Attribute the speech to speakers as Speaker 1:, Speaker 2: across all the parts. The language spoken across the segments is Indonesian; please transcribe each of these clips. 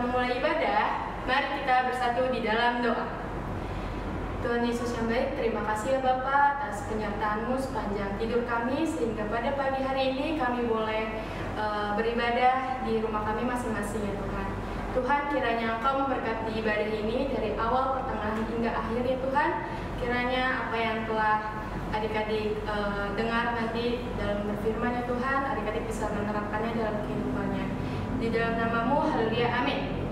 Speaker 1: memulai ibadah, mari kita bersatu di dalam doa. Tuhan Yesus yang baik, terima kasih ya Bapa atas penyertaan-Mu sepanjang tidur kami, sehingga pada pagi hari ini kami boleh beribadah di rumah kami masing-masing ya Tuhan. Tuhan, kiranya Engkau memberkati ibadah ini dari awal, pertengahan hingga akhir ya Tuhan. Kiranya apa yang telah adik-adik dengar nanti dalam berfirman ya Tuhan, adik-adik bisa menerapkannya dalam kehidupannya. Di dalam nama-Mu, haleluya, amin.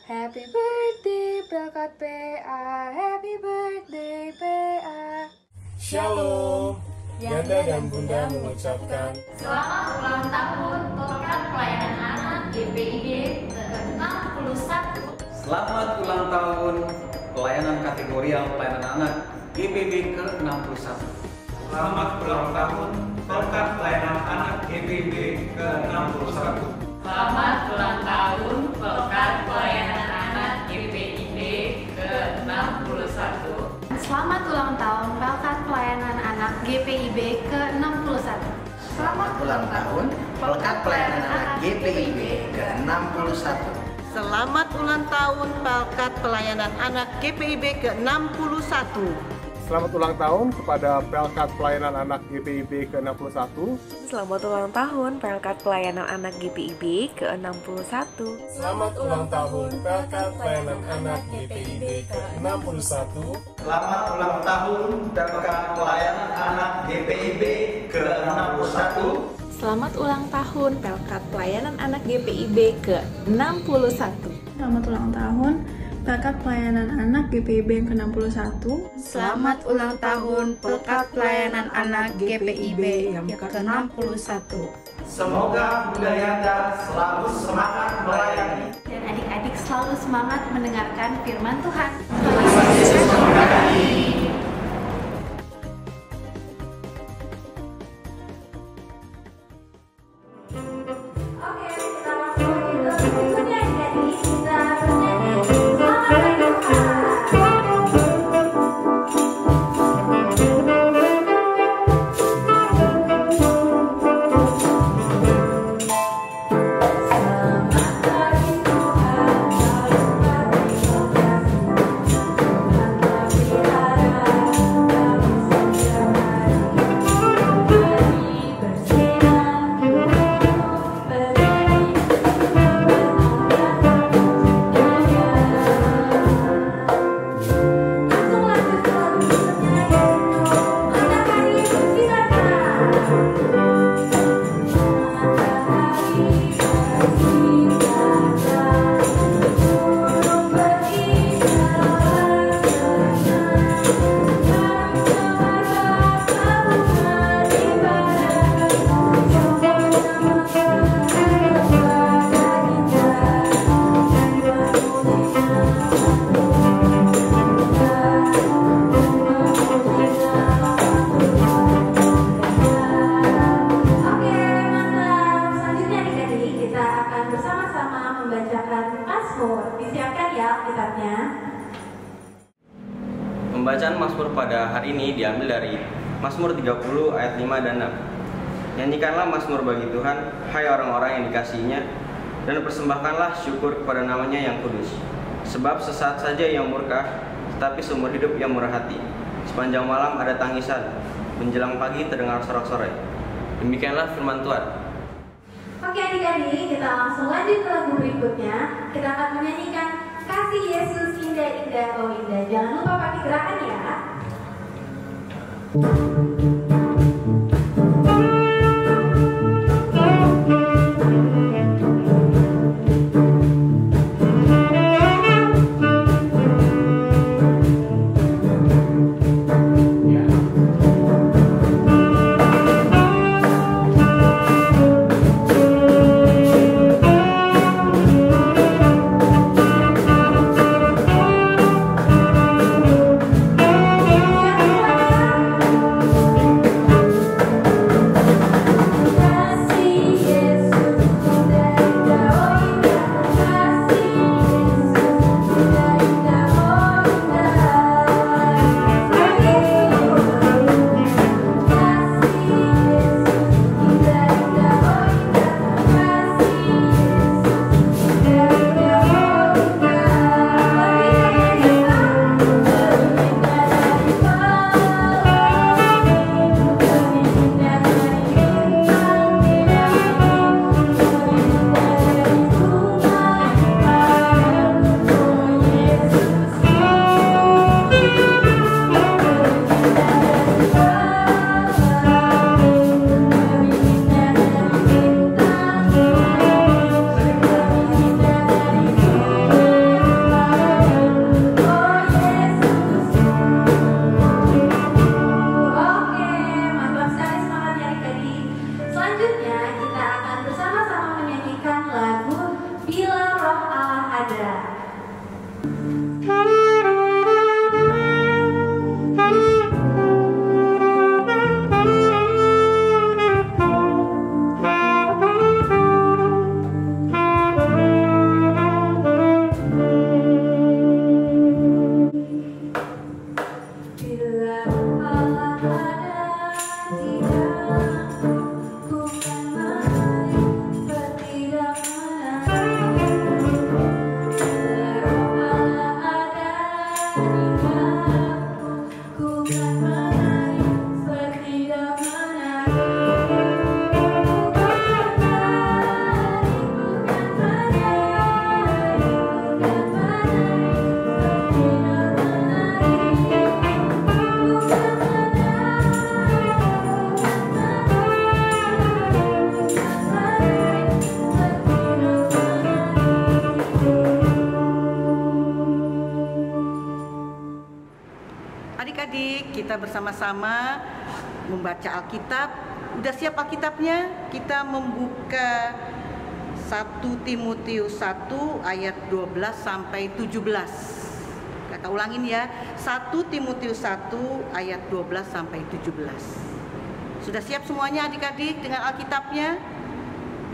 Speaker 1: Happy birthday berkat PA, happy birthday PA.
Speaker 2: Shalom, Yanda dan Bunda mengucapkan
Speaker 3: selamat ulang tahun Pekan Pelayanan Anak GPIB ke-61.
Speaker 4: Selamat ulang tahun pelayanan kategorial pelayanan anak GPIB ke-61.
Speaker 5: Selamat ulang tahun Pekan Pelayanan Anak GPIB ke-61.
Speaker 3: Selamat ulang tahun Pekan Pelayanan Anak GPIB ke-61.
Speaker 1: Selamat ulang tahun Pelkat Pelayanan Anak GPIB ke-61.
Speaker 6: Selamat ulang tahun Pelkat Pelayanan Anak GPIB ke-61.
Speaker 7: Selamat ulang tahun Pelkat Pelayanan Anak GPIB ke-61.
Speaker 2: Selamat ulang tahun kepada Pelkat Pelayanan Anak GPIB ke-61.
Speaker 8: Selamat ulang tahun Pelkat Pelayanan Anak GPIB ke-61.
Speaker 2: Selamat ulang tahun Pelkat Pelayanan Anak GPIB ke-61.
Speaker 5: Selamat ulang tahun Pekan Pelayanan Anak GPIB ke-61.
Speaker 8: Selamat ulang tahun Pelkat Pelayanan Anak GPIB ke-61.
Speaker 9: Selamat ulang tahun Pelkat Pelayanan Anak GPIB ke-61.
Speaker 10: Selamat ulang tahun Pelkat Pelayanan Anak GPIB yang ke-61.
Speaker 5: Semoga Bunda Yanda selalu semangat melayani
Speaker 1: Dan adik-adik selalu semangat mendengarkan firman Tuhan.
Speaker 9: Selamat
Speaker 11: pada hari ini diambil dari Mazmur 30 ayat 5 dan 6. Nyanyikanlah mazmur bagi Tuhan, hai orang-orang yang dikasihinya, dan persembahkanlah syukur kepada namanya yang kudus. Sebab sesaat saja ia murka, tetapi seumur hidup ia murah hati. Sepanjang malam ada tangisan, menjelang pagi terdengar sorak-sorai. Demikianlah firman Tuhan.
Speaker 12: Oke adik-adik, kita langsung lanjut ke lagu berikutnya. Kita akan menyanyikan Kasih Yesus Indah Indah Oh Indah. Jangan lupa pakai gerakan ya.
Speaker 7: Adik-adik, kita bersama-sama membaca Alkitab. Udah siap Alkitabnya? Kita membuka 1 Timotius 1 ayat 12 sampai 17. Kakak ulangin ya. 1 Timotius 1 ayat 12 sampai 17. Sudah siap semuanya adik-adik dengan Alkitabnya?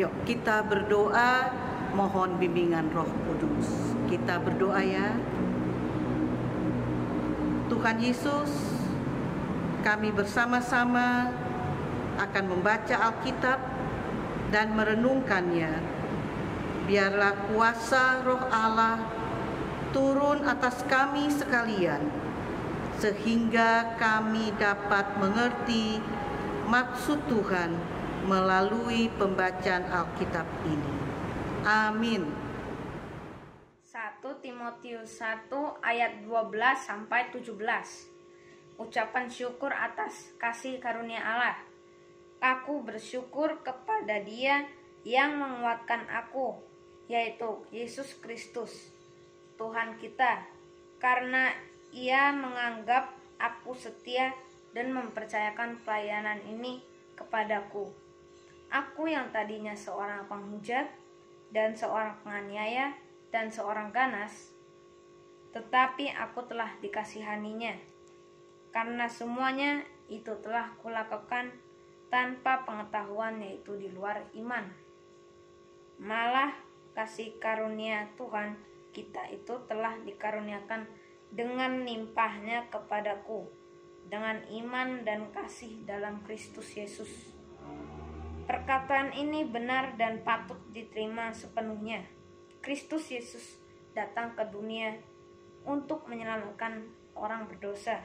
Speaker 7: Yuk kita berdoa, mohon bimbingan Roh Kudus. Kita berdoa ya. Tuhan Yesus, kami bersama-sama akan membaca Alkitab dan merenungkannya. Biarlah kuasa Roh Allah turun atas kami sekalian, sehingga kami dapat mengerti maksud Tuhan melalui pembacaan Alkitab ini. Amin.
Speaker 13: 1 Timotius 1 ayat 12 sampai 17. Ucapan syukur atas kasih karunia Allah. Aku bersyukur kepada Dia yang menguatkan aku, yaitu Yesus Kristus, Tuhan kita, karena Ia menganggap aku setia dan mempercayakan pelayanan ini kepadaku. Aku yang tadinya seorang penghujat dan seorang penganiaya dan seorang ganas, tetapi aku telah dikasihaninya, karena semuanya itu telah kulakukan tanpa pengetahuan, yaitu di luar iman. Malah kasih karunia Tuhan kita itu telah dikaruniakan dengan limpahnya kepadaku dengan iman dan kasih dalam Kristus Yesus. Perkataan ini benar dan patut diterima sepenuhnya. Kristus Yesus datang ke dunia untuk menyelamatkan orang berdosa.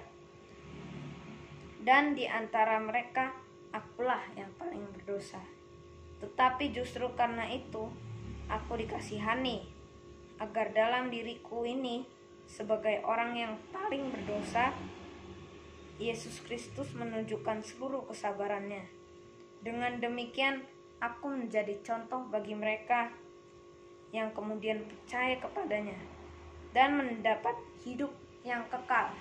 Speaker 13: Dan di antara mereka, akulah yang paling berdosa. Tetapi justru karena itu, aku dikasihani, agar dalam diriku ini, sebagai orang yang paling berdosa, Yesus Kristus menunjukkan seluruh kesabarannya. Dengan demikian, aku menjadi contoh bagi mereka yang kemudian percaya kepadanya dan mendapat hidup yang kekal.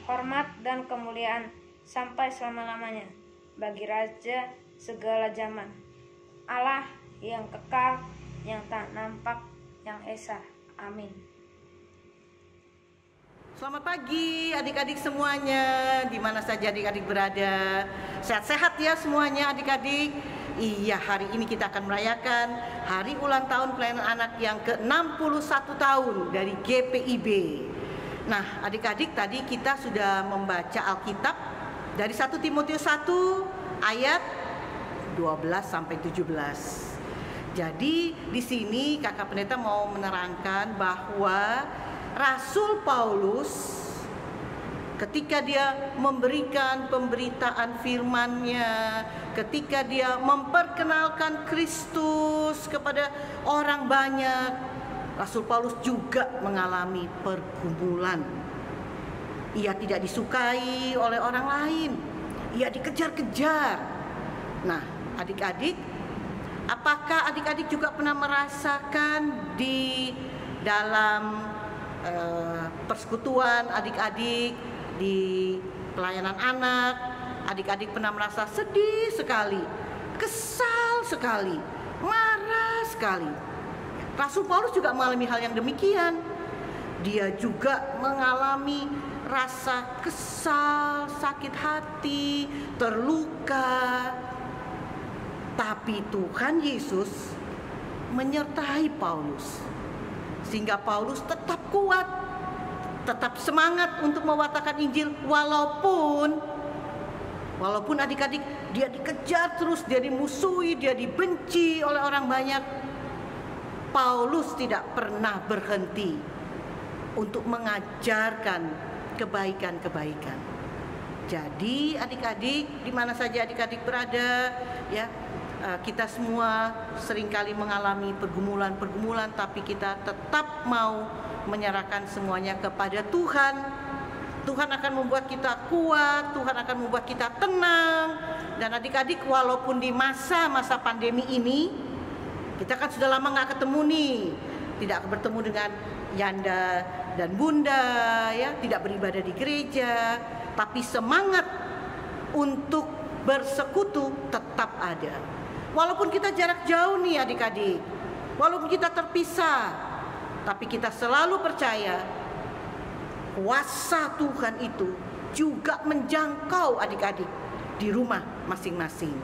Speaker 13: Hormat dan kemuliaan sampai selama-lamanya bagi Raja segala zaman, Allah yang kekal, yang tak nampak, yang esa. Amin.
Speaker 7: Selamat pagi adik-adik semuanya, di mana saja adik-adik berada. Sehat-sehat ya semuanya adik-adik. Iya, hari ini kita akan merayakan hari ulang tahun pelayanan anak yang ke-61 tahun dari GPIB. Nah, adik-adik, tadi kita sudah membaca Alkitab dari 1 Timotius 1 ayat 12 sampai 17. Jadi di sini Kakak Pendeta mau menerangkan bahwa Rasul Paulus ketika dia memberikan pemberitaan firman-Nya, ketika dia memperkenalkan Kristus kepada orang banyak, Rasul Paulus juga mengalami pergumulan. Ia tidak disukai oleh orang lain, ia dikejar-kejar. Nah, adik-adik, apakah adik-adik juga pernah merasakan di dalam persekutuan adik-adik di pelayanan anak, adik-adik pernah merasa sedih sekali, kesal sekali, marah sekali? Rasul Paulus juga mengalami hal yang demikian. Dia juga mengalami rasa kesal, sakit hati, terluka. Tapi Tuhan Yesus menyertai Paulus, sehingga Paulus tetap kuat, tetap semangat untuk mewartakan Injil, walaupun adik-adik dia dikejar terus, dia dimusuhi, dia dibenci oleh orang banyak. Paulus tidak pernah berhenti untuk mengajarkan kebaikan-kebaikan. Jadi adik-adik, di mana saja adik-adik berada, ya, kita semua seringkali mengalami pergumulan-pergumulan, tapi kita tetap mau menyerahkan semuanya kepada Tuhan. Tuhan akan membuat kita kuat, Tuhan akan membuat kita tenang. Dan adik-adik, walaupun di masa-masa pandemi ini, kita kan sudah lama nggak ketemu nih, tidak bertemu dengan Yanda dan Bunda, ya, tidak beribadah di gereja, tapi semangat untuk bersekutu tetap ada. Walaupun kita jarak jauh nih adik-adik, walaupun kita terpisah, tapi kita selalu percaya kuasa Tuhan itu juga menjangkau adik-adik di rumah masing-masing.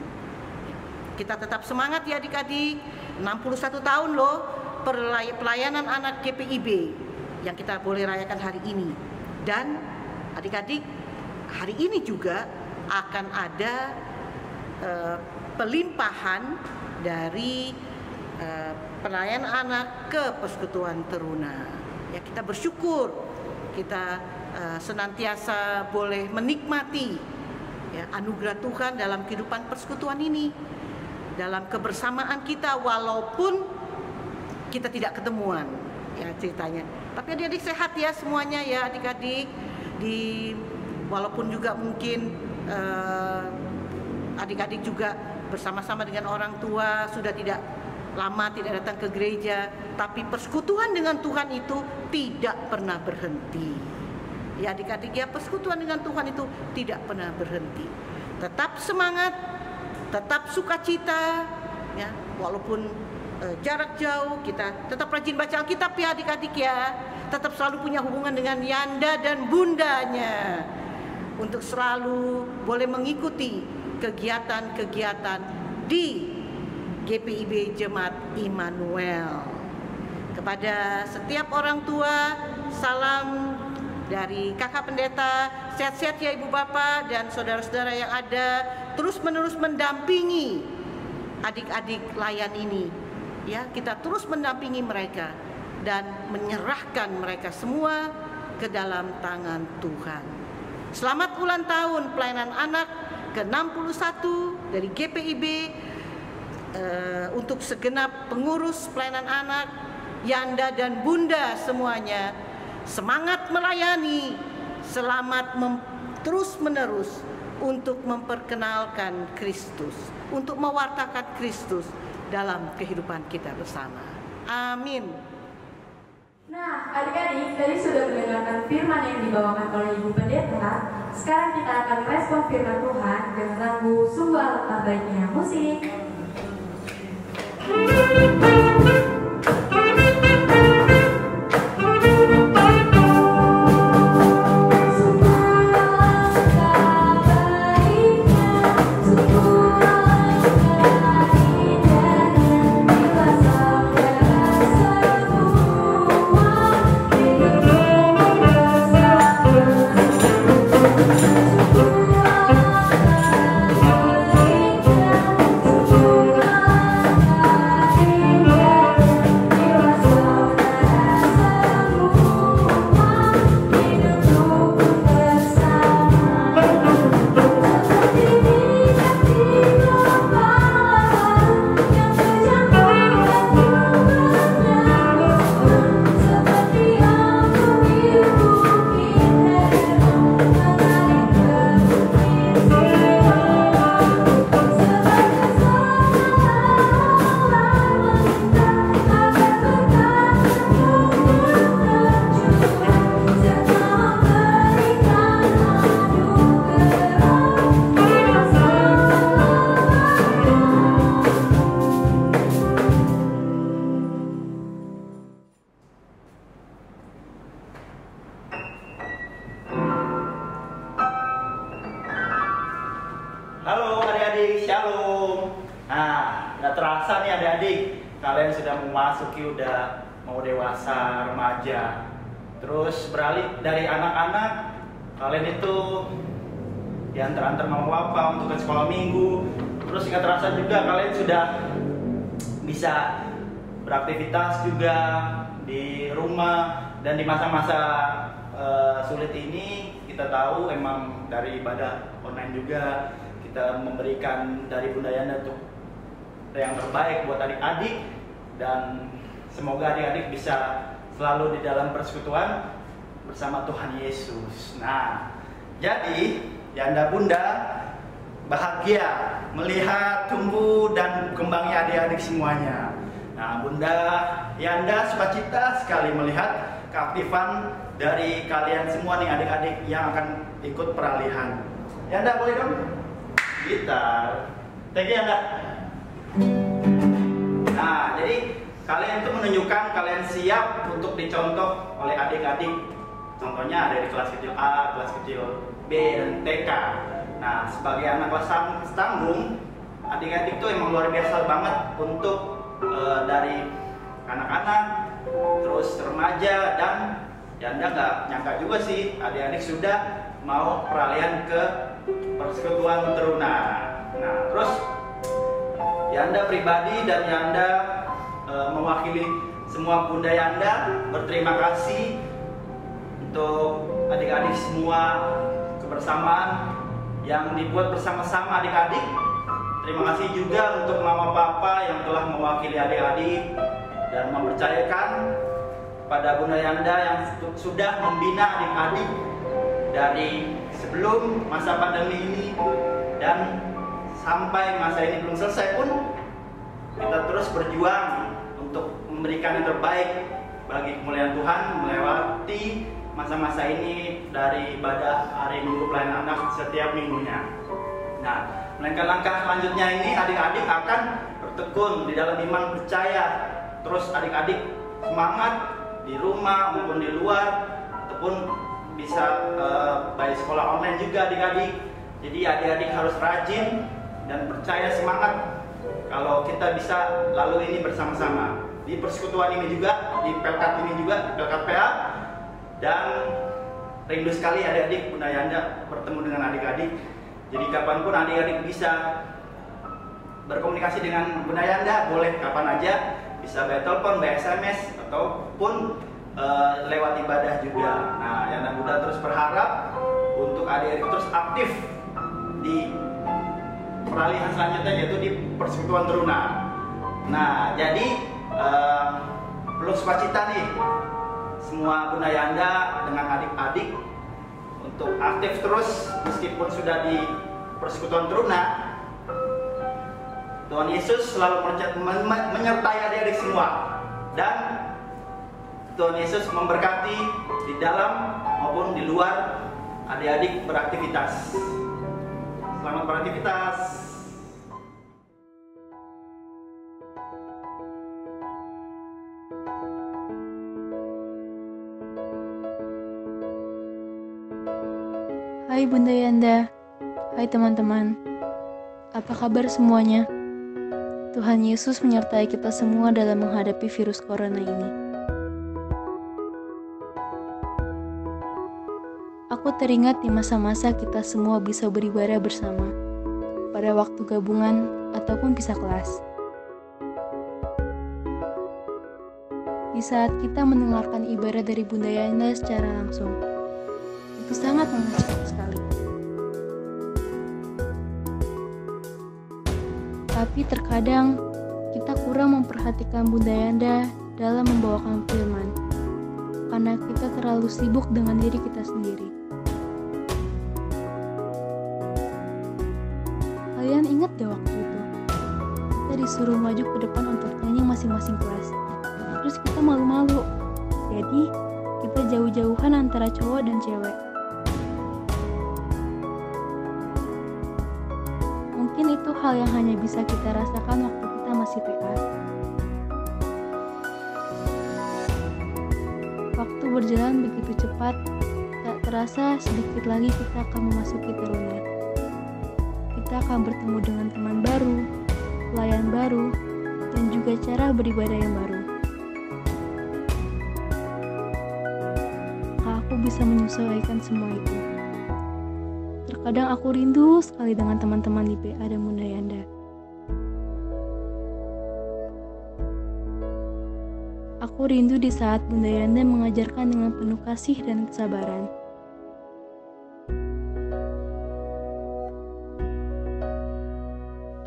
Speaker 7: Kita tetap semangat ya adik-adik. 61 tahun loh pelayanan anak GPIB yang kita boleh rayakan hari ini. Dan adik-adik, hari ini juga akan ada pelimpahan dari pelayanan anak ke persekutuan teruna. Ya, kita bersyukur kita senantiasa boleh menikmati, ya, anugerah Tuhan dalam kehidupan persekutuan ini, dalam kebersamaan kita walaupun kita tidak ketemuan, ya, ceritanya. Tapi adik-adik sehat ya semuanya ya adik-adik. Walaupun juga mungkin adik-adik juga bersama-sama dengan orang tua sudah tidak lama tidak datang ke gereja, tapi persekutuan dengan Tuhan itu tidak pernah berhenti. Ya adik-adik ya, persekutuan dengan Tuhan itu tidak pernah berhenti. Tetap semangat, tetap sukacita, ya, walaupun jarak jauh, kita tetap rajin baca Alkitab ya adik-adik ya. Tetap selalu punya hubungan dengan Yanda dan Bundanya, untuk selalu boleh mengikuti kegiatan-kegiatan di GPIB Jemaat Immanuel. Kepada setiap orang tua, salam dari kakak pendeta, sehat-sehat ya Ibu Bapak dan saudara-saudara yang ada, terus-menerus mendampingi adik-adik layan ini. Ya, kita terus mendampingi mereka dan menyerahkan mereka semua ke dalam tangan Tuhan. Selamat ulang tahun pelayanan anak ke-61 dari GPIB untuk segenap pengurus pelayanan anak, Yanda dan Bunda semuanya. Semangat melayani, selamat terus menerus untuk memperkenalkan Kristus, untuk mewartakan Kristus dalam kehidupan kita bersama. Amin.
Speaker 12: Nah, adik-adik tadi sudah mendengarkan firman yang dibawakan oleh Ibu Pendeta. Sekarang kita akan respon firman Tuhan dengan lagu Sungguh Alangkah Baiknya. Musik.
Speaker 5: Halo adik-adik, shalom. Nah, nggak terasa nih adik-adik, kalian sudah udah mau dewasa, remaja. Terus beralih dari anak-anak, kalian itu diantar-antar mama papa untuk ke sekolah minggu. Terus nggak terasa juga kalian sudah bisa beraktivitas juga di rumah. Dan di masa-masa sulit ini kita tahu emang dari ibadah online juga kita memberikan dari Bunda Yanda untuk yang terbaik buat adik-adik, dan semoga adik-adik bisa selalu di dalam persekutuan bersama Tuhan Yesus. Nah, jadi Yanda Bunda bahagia melihat tumbuh dan kembangnya adik-adik semuanya. Nah, Bunda Yanda sukacita sekali melihat keaktifan dari kalian semua nih adik-adik yang akan ikut peralihan. Yanda boleh dong? Gitar. Thank you Yanda. Nah, jadi kalian itu menunjukkan kalian siap untuk dicontoh oleh adik-adik. Contohnya ada di kelas kecil A, kelas kecil B, dan TK. Nah, sebagai anak kelas tanggung, adik-adik itu emang luar biasa banget untuk dari anak-anak, terus remaja, dan Yanda nggak nyangka juga sih adik-adik sudah mau peralihan ke persekutuan teruna. Nah, terus Yanda pribadi dan Yanda mewakili semua Bunda Yanda berterima kasih untuk adik-adik semua kebersamaan yang dibuat bersama-sama adik-adik. Terima kasih juga untuk mama papa yang telah mewakili adik-adik dan mempercayakan pada Bunda Yanda yang sudah membina adik-adik dari sebelum masa pandemi ini dan sampai masa ini belum selesai pun kita terus berjuang untuk memberikan yang terbaik bagi kemuliaan Tuhan melewati masa-masa ini dari ibadah hari Minggu pelayanan anak setiap minggunya. Nah, melainkan langkah selanjutnya ini adik-adik akan bertekun di dalam iman percaya. Terus adik-adik semangat di rumah maupun di luar, ataupun bisa baik sekolah online juga adik-adik. Jadi adik-adik harus rajin dan percaya semangat kalau kita bisa lalu ini bersama-sama di persekutuan ini juga, di Pelkat ini juga, di Pelkat PA, dan rindu sekali adik-adik, Bunda Yanda bertemu dengan adik-adik. Jadi kapanpun adik-adik bisa berkomunikasi dengan Bunda Yanda, boleh kapan aja, bisa by telepon, by SMS, ataupun lewat ibadah juga. Nah, Yanda Bunda terus berharap untuk adik-adik terus aktif di peralihan selanjutnya, yaitu di persekutuan teruna. Nah, jadi perlu sukacita nih semua Bunda Yanda dengan adik-adik untuk aktif terus meskipun sudah di persekutuan teruna. Tuhan Yesus selalu menyertai adik-adik semua, dan Tuhan Yesus memberkati di dalam maupun di luar adik-adik beraktivitas. Selamat beraktivitas.
Speaker 14: Hai Bunda Yanda, hai teman-teman, apa kabar semuanya? Tuhan Yesus menyertai kita semua dalam menghadapi virus corona ini. Aku teringat di masa-masa kita semua bisa beribadah bersama, pada waktu gabungan ataupun pisah kelas. Di saat kita mendengarkan ibadah dari Bunda Yanda secara langsung, itu sangat menghasilkan sekali. Tapi terkadang kita kurang memperhatikan Bunda Yanda dalam membawakan firman, karena kita terlalu sibuk dengan diri kita sendiri. Kalian ingat gak waktu itu? Kita disuruh maju ke depan untuk nyanyi masing-masing kelas. Terus kita malu-malu. Jadi, kita jauh-jauhan antara cowok dan cewek. Mungkin itu hal yang hanya bisa kita rasakan waktu kita masih PA. Waktu berjalan begitu cepat, tak terasa sedikit lagi kita akan memasuki teruna. Kita akan bertemu dengan teman baru, pelayan baru, dan juga cara beribadah yang baru. Aku bisa menyesuaikan semua itu. Terkadang aku rindu sekali dengan teman-teman di PA dan Bunda Yanda. Aku rindu di saat Bunda Yanda mengajarkan dengan penuh kasih dan kesabaran.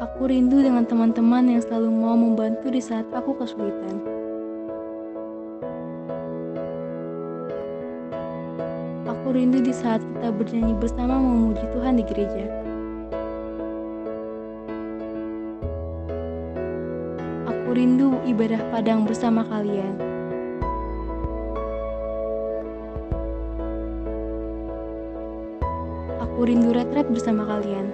Speaker 14: Aku rindu dengan teman-teman yang selalu mau membantu di saat aku kesulitan. Aku rindu di saat kita bernyanyi bersama memuji Tuhan di gereja. Aku rindu ibadah padang bersama kalian. Aku rindu retret bersama kalian.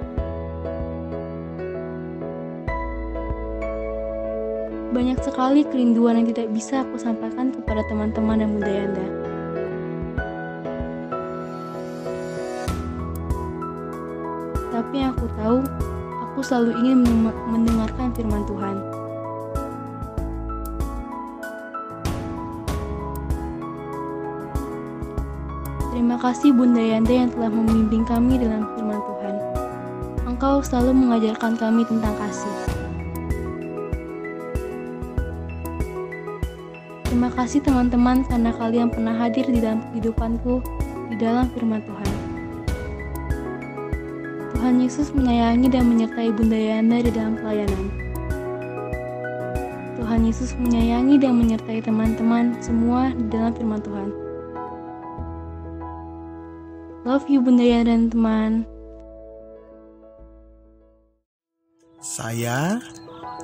Speaker 14: Banyak sekali kerinduan yang tidak bisa aku sampaikan kepada teman-teman dan Bunda Yanda. Tapi yang aku tahu, aku selalu ingin mendengarkan firman Tuhan. Terima kasih Bunda Yanda yang telah membimbing kami dalam firman Tuhan. Engkau selalu mengajarkan kami tentang kasih. Terima kasih teman-teman karena kalian pernah hadir di dalam kehidupanku di dalam firman Tuhan. Tuhan Yesus menyayangi dan menyertai Bunda Yanda di dalam pelayanan. Tuhan Yesus menyayangi dan menyertai teman-teman semua di dalam firman Tuhan. Love you Bunda Yanda dan teman.
Speaker 15: Saya,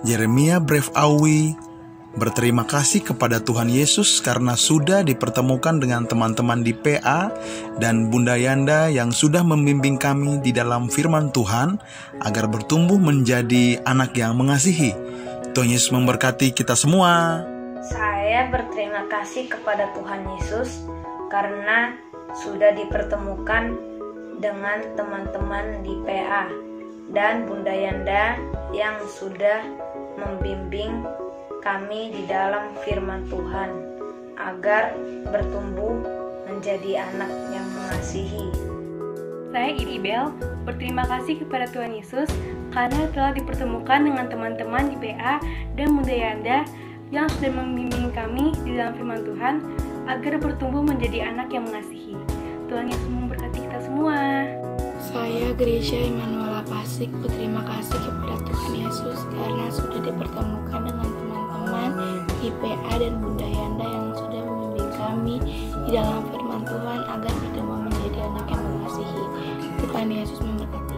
Speaker 15: Jeremia Brave Awi, berterima kasih kepada Tuhan Yesus karena sudah dipertemukan dengan teman-teman di PA dan Bunda Yanda yang sudah membimbing kami di dalam firman Tuhan agar bertumbuh menjadi anak yang mengasihi. Tuhan Yesus memberkati kita semua.
Speaker 13: Saya berterima kasih kepada Tuhan Yesus karena sudah dipertemukan dengan teman-teman di PA dan Bunda Yanda yang sudah membimbing kami di dalam firman Tuhan agar bertumbuh menjadi anak yang mengasihi.
Speaker 16: Saya Ibel, berterima kasih kepada Tuhan Yesus karena telah dipertemukan dengan teman-teman di PA dan Bunda Yanda yang sudah membimbing kami di dalam firman Tuhan agar bertumbuh menjadi anak yang mengasihi. Tuhan Yesus memberkati kita semua.
Speaker 9: Saya Grisha Emanuela Pasik, berterima kasih kepada Tuhan Yesus karena sudah dipertemukan dengan teman-teman di PA dan Bunda Yanda yang sudah membimbing kami di dalam firman Tuhan agar bertumbuh menjadi anak yang mengasihi. Tuhan Yesus memberkati.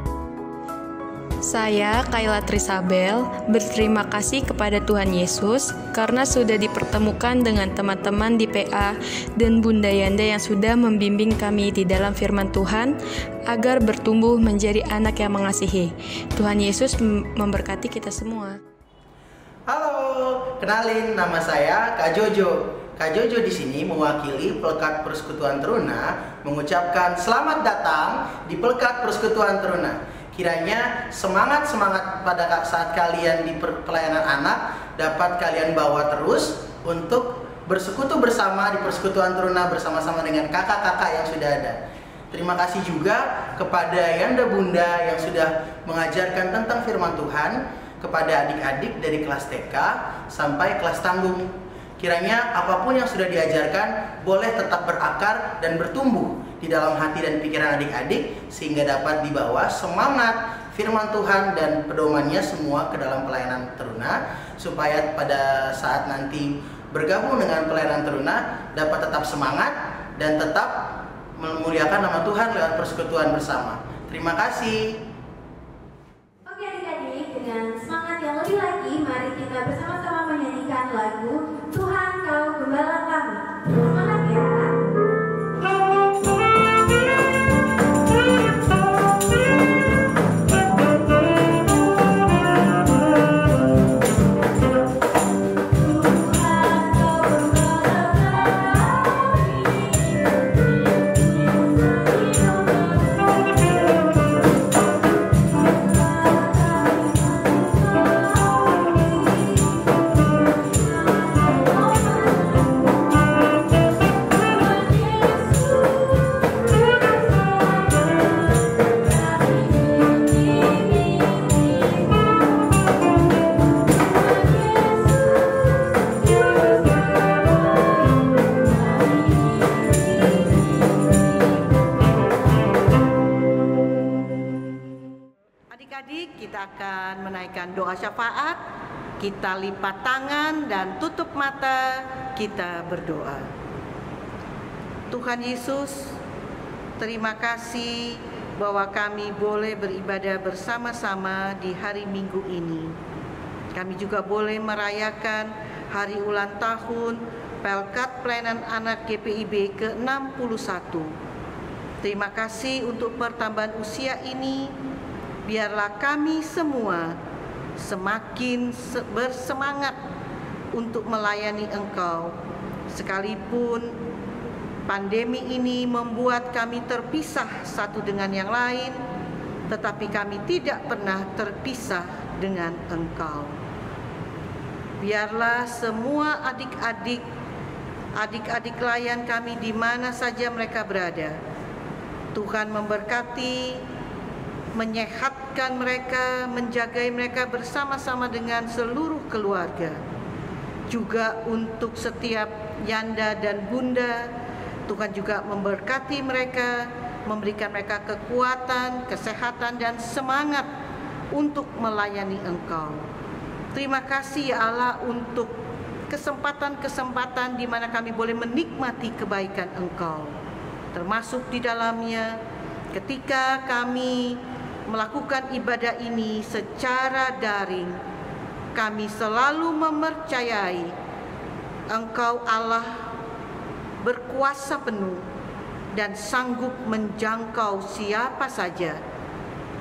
Speaker 17: Saya Kayla Trisabel, berterima kasih kepada Tuhan Yesus karena sudah dipertemukan dengan teman-teman di PA dan Bunda Yanda yang sudah membimbing kami di dalam firman Tuhan agar bertumbuh menjadi anak yang mengasihi. Tuhan Yesus memberkati kita semua.
Speaker 6: Halo, kenalin, nama saya Kak Jojo. Kak Jojo di sini mewakili Pelekat Persekutuan Teruna mengucapkan selamat datang di Pelekat Persekutuan Teruna. Kiranya semangat-semangat pada saat kalian di pelayanan anak dapat kalian bawa terus untuk bersekutu bersama di Persekutuan Teruna bersama-sama dengan kakak-kakak yang sudah ada. Terima kasih juga kepada Yanda Bunda yang sudah mengajarkan tentang firman Tuhan kepada adik-adik dari kelas TK sampai kelas tanggung. Kiranya apapun yang sudah diajarkan boleh tetap berakar dan bertumbuh di dalam hati dan pikiran adik-adik sehingga dapat dibawa semangat firman Tuhan dan pedomannya semua ke dalam pelayanan Teruna supaya pada saat nanti bergabung dengan pelayanan Teruna dapat tetap semangat dan tetap memuliakan nama Tuhan lewat persekutuan bersama. Terima kasih.
Speaker 12: Oke adik-adik, dengan semangat yang lebih lagi, mari kita bersama-sama menyanyikan lagu Tuhan Kau Gembala Kami. Semangat ya.
Speaker 7: Doa syafaat, kita lipat tangan dan tutup mata, kita berdoa. Tuhan Yesus, terima kasih bahwa kami boleh beribadah bersama-sama di hari Minggu ini. Kami juga boleh merayakan hari ulang tahun Pelkat Pelayanan Anak GPIB ke-61. Terima kasih untuk pertambahan usia ini. Biarlah kami semua semakin bersemangat untuk melayani Engkau. Sekalipun pandemi ini membuat kami terpisah satu dengan yang lain, tetapi kami tidak pernah terpisah dengan Engkau. Biarlah semua adik-adik layan kami di mana saja mereka berada, Tuhan memberkati, menyehatkan mereka, menjagai mereka bersama-sama dengan seluruh keluarga. Juga untuk setiap Yanda dan Bunda, Tuhan juga memberkati mereka, memberikan mereka kekuatan, kesehatan, dan semangat untuk melayani Engkau. Terima kasih ya Allah untuk kesempatan-kesempatan di mana kami boleh menikmati kebaikan Engkau. Termasuk di dalamnya ketika kami melakukan ibadah ini secara daring, kami selalu mempercayai Engkau Allah berkuasa penuh dan sanggup menjangkau siapa saja,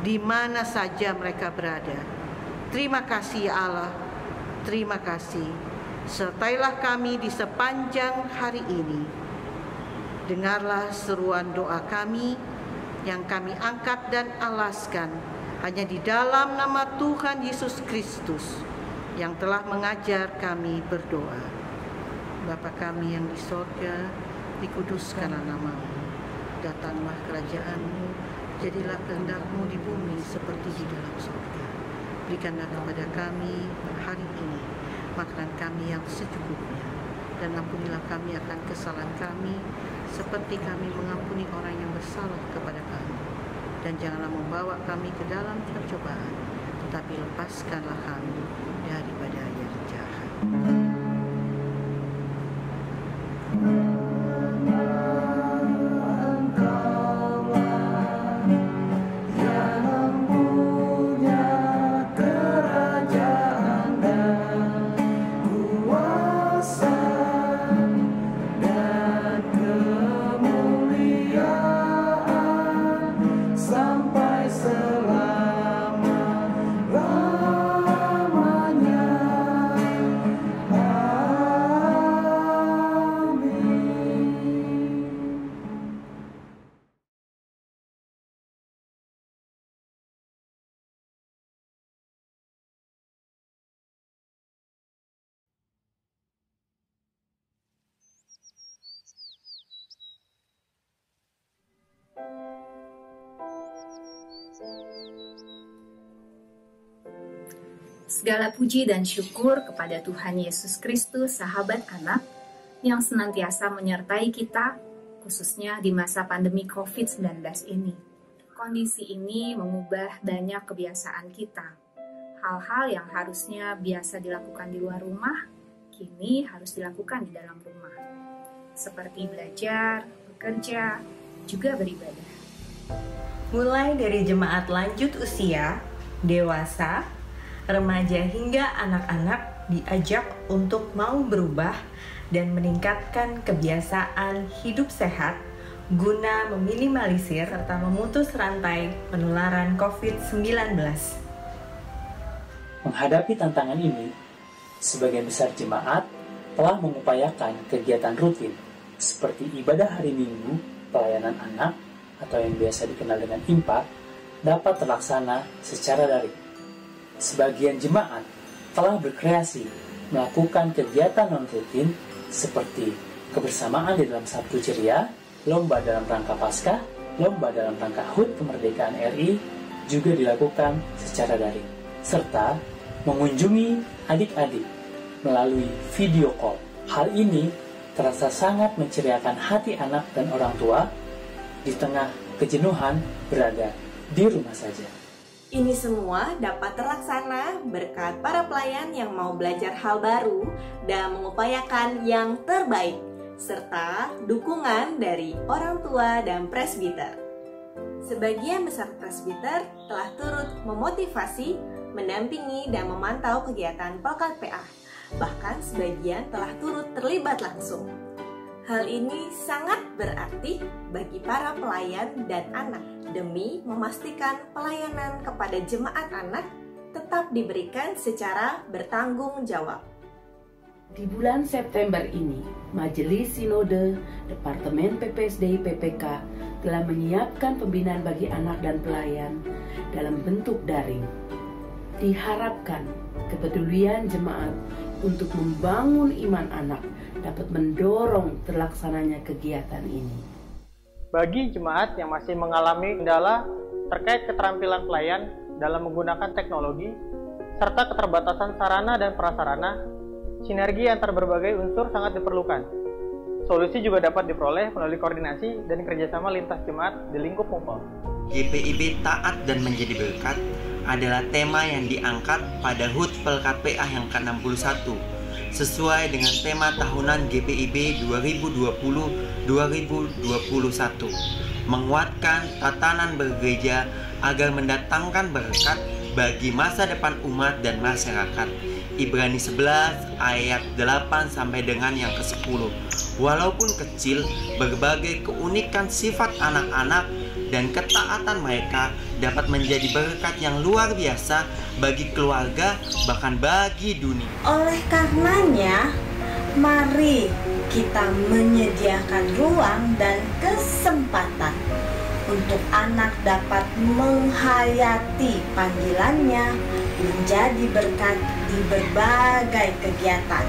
Speaker 7: di mana saja mereka berada. Terima kasih ya Allah, terima kasih. Sertailah kami di sepanjang hari ini. Dengarlah seruan doa kami yang kami angkat dan alaskan hanya di dalam nama Tuhan Yesus Kristus yang telah mengajar kami berdoa. Bapa kami yang di sorga, dikuduskanlah nama-Mu, datanglah kerajaan-Mu, jadilah kehendak-Mu di bumi seperti di dalam surga. Berikanlah kepada kami hari ini makanan kami yang secukupnya, dan ampunilah kami akan kesalahan kami, seperti kami mengampuni orang yang bersalah kepada kami. Dan janganlah membawa kami ke dalam percobaan, tetapi lepaskanlah kami daripada yang jahat.
Speaker 18: Segala puji dan syukur kepada Tuhan Yesus Kristus, sahabat anak, yang senantiasa menyertai kita, khususnya di masa pandemi COVID-19 ini. Kondisi ini mengubah banyak kebiasaan kita. Hal-hal yang harusnya biasa dilakukan di luar rumah, kini harus dilakukan di dalam rumah. Seperti belajar, bekerja, juga beribadah.
Speaker 19: Mulai dari jemaat lanjut usia, dewasa, remaja hingga anak-anak diajak untuk mau berubah dan meningkatkan kebiasaan hidup sehat guna meminimalisir serta memutus rantai penularan COVID-19.
Speaker 20: Menghadapi tantangan ini, sebagian besar jemaat telah mengupayakan kegiatan rutin seperti ibadah hari Minggu, pelayanan anak, atau yang biasa dikenal dengan IMPA, dapat terlaksana secara daring. Sebagian jemaat telah berkreasi melakukan kegiatan non-rutin seperti kebersamaan di dalam Sabtu Ceria, lomba dalam rangka Paskah, lomba dalam rangka HUT Kemerdekaan RI juga dilakukan secara daring, serta mengunjungi adik-adik melalui video call. Hal ini terasa sangat menceriakan hati anak dan orang tua di tengah kejenuhan berada di rumah saja.
Speaker 19: Ini semua dapat terlaksana berkat para pelayan yang mau belajar hal baru dan mengupayakan yang terbaik, serta dukungan dari orang tua dan presbiter. Sebagian besar presbiter telah turut memotivasi, mendampingi, dan memantau kegiatan Pelkat PA. Bahkan sebagian telah turut terlibat langsung. Hal ini sangat berarti bagi para pelayan dan anak demi memastikan pelayanan kepada jemaat anak tetap diberikan secara bertanggung jawab.
Speaker 21: Di bulan September ini, Majelis Sinode Departemen PPSDI PPK telah menyiapkan pembinaan bagi anak dan pelayan dalam bentuk daring. Diharapkan kepedulian jemaat untuk membangun iman anak dapat mendorong terlaksananya kegiatan ini.
Speaker 22: Bagi jemaat yang masih mengalami kendala terkait keterampilan pelayan dalam menggunakan teknologi, serta keterbatasan sarana dan prasarana, sinergi antar berbagai unsur sangat diperlukan. Solusi juga dapat diperoleh melalui koordinasi dan kerjasama lintas jemaat di lingkup MUPOL.
Speaker 23: GPIB Taat dan Menjadi Berkat adalah tema yang diangkat pada HUT Pelkat PA yang ke-61 sesuai dengan tema tahunan GPIB 2020-2021, menguatkan tatanan bergereja agar mendatangkan berkat bagi masa depan umat dan masyarakat. Ibrani 11 ayat 8 sampai dengan yang ke-10. Walaupun kecil, berbagai keunikan sifat anak-anak dan ketaatan mereka dapat menjadi berkat yang luar biasa bagi keluarga, bahkan bagi dunia.
Speaker 19: Oleh karenanya, mari kita menyediakan ruang dan kesempatan untuk anak dapat menghayati panggilannya menjadi berkat di berbagai kegiatan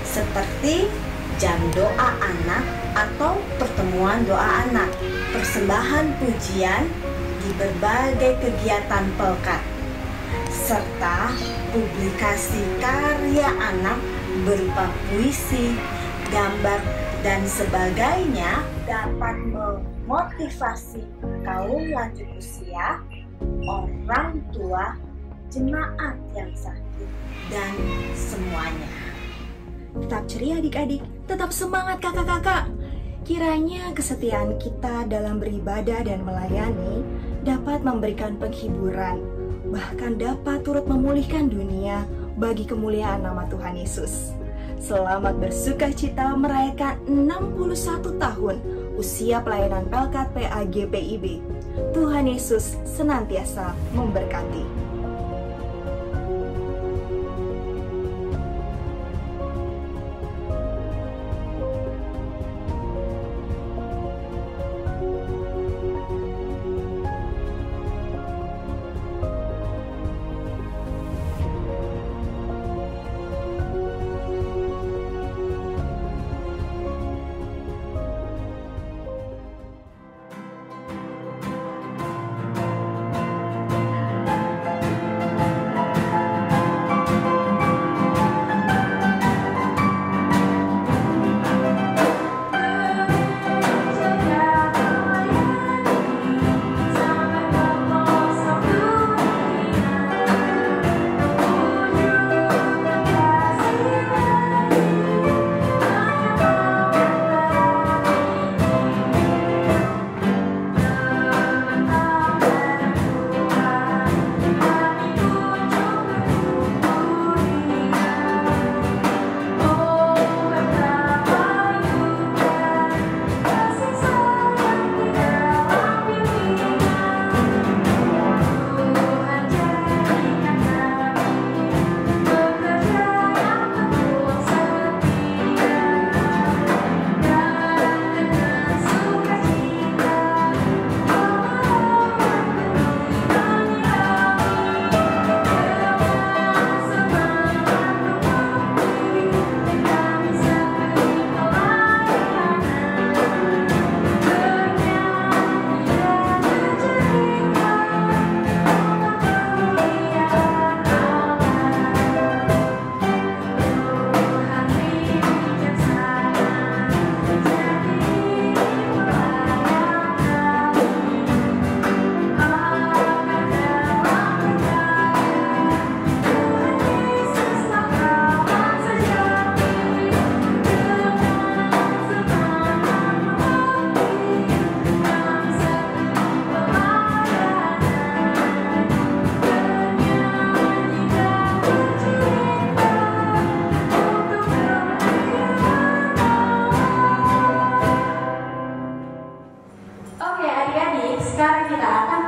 Speaker 19: seperti jam doa anak atau pertemuan doa anak.
Speaker 2: persembahan pujian di berbagai kegiatan pelkat, serta publikasi karya anak berupa puisi, gambar, dan sebagainya dapat memotivasi kaum lanjut usia, orang tua, jemaat yang sakit, dan semuanya.
Speaker 3: Tetap ceria adik-adik, tetap semangat kakak-kakak. Kiranya kesetiaan kita dalam beribadah dan melayani dapat memberikan penghiburan, bahkan dapat turut memulihkan dunia bagi kemuliaan nama Tuhan Yesus. Selamat bersukacita merayakan 61 tahun usia pelayanan Pelkat PA GPIB. Tuhan Yesus senantiasa memberkati.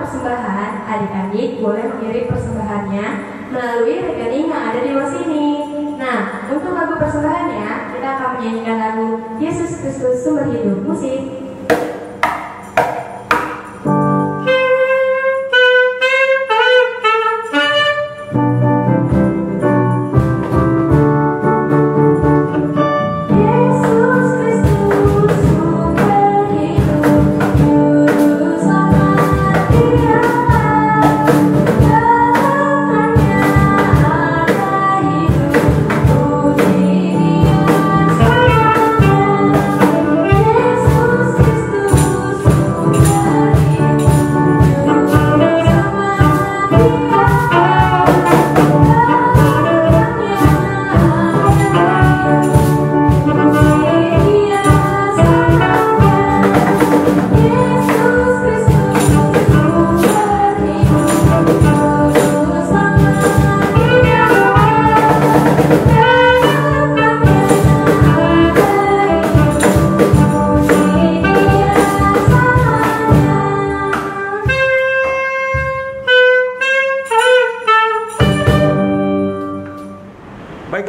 Speaker 12: persembahan, adik-adik boleh mengirim persembahannya melalui rekening yang ada di bawah sini. Nah, untuk lagu persembahannya, kita akan menyanyikan lagu Yesus Kristus Sumber Hidup. Musik.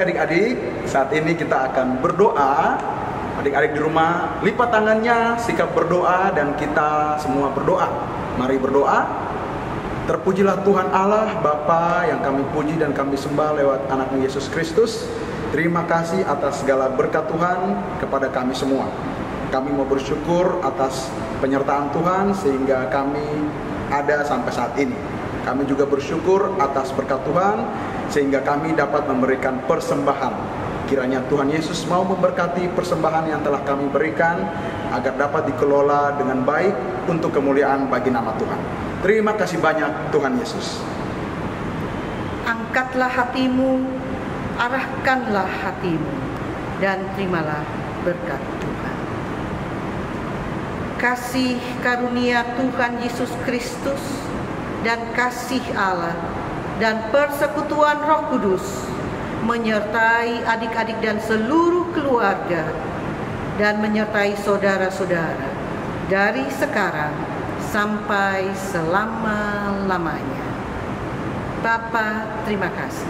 Speaker 15: Adik-adik, saat ini kita akan berdoa. Adik-adik di rumah lipat tangannya, sikap berdoa, dan kita semua berdoa. Mari berdoa. Terpujilah Tuhan Allah Bapa yang kami puji dan kami sembah lewat anaknya Yesus Kristus. Terima kasih atas segala berkat Tuhan kepada kami semua.
Speaker 4: Kami mau bersyukur atas penyertaan Tuhan sehingga kami ada sampai saat ini. Kami juga bersyukur atas berkat Tuhan sehingga kami dapat memberikan persembahan. Kiranya Tuhan Yesus mau memberkati persembahan yang telah kami berikan agar dapat dikelola dengan baik untuk kemuliaan bagi nama Tuhan. Terima kasih banyak Tuhan Yesus.
Speaker 7: Angkatlah hatimu, arahkanlah hatimu, dan terimalah berkat Tuhan. Kasih karunia Tuhan Yesus Kristus dan kasih Allah dan persekutuan Roh Kudus menyertai adik-adik dan seluruh keluarga dan menyertai saudara-saudara dari sekarang sampai selama-lamanya. Bapa, terima kasih.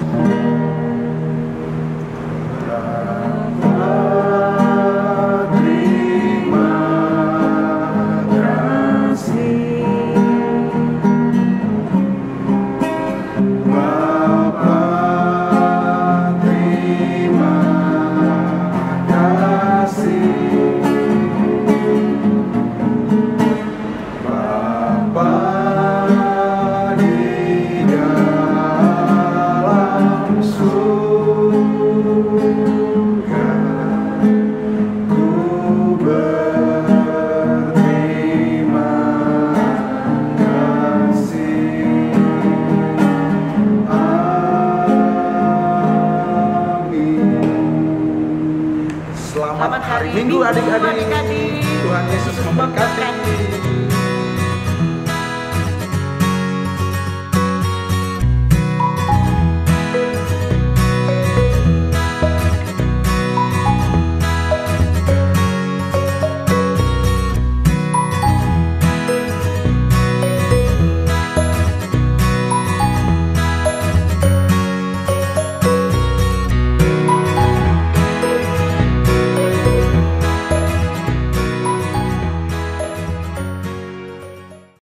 Speaker 4: Selamat hari Minggu adik-adik. Tuhan Yesus memberkati.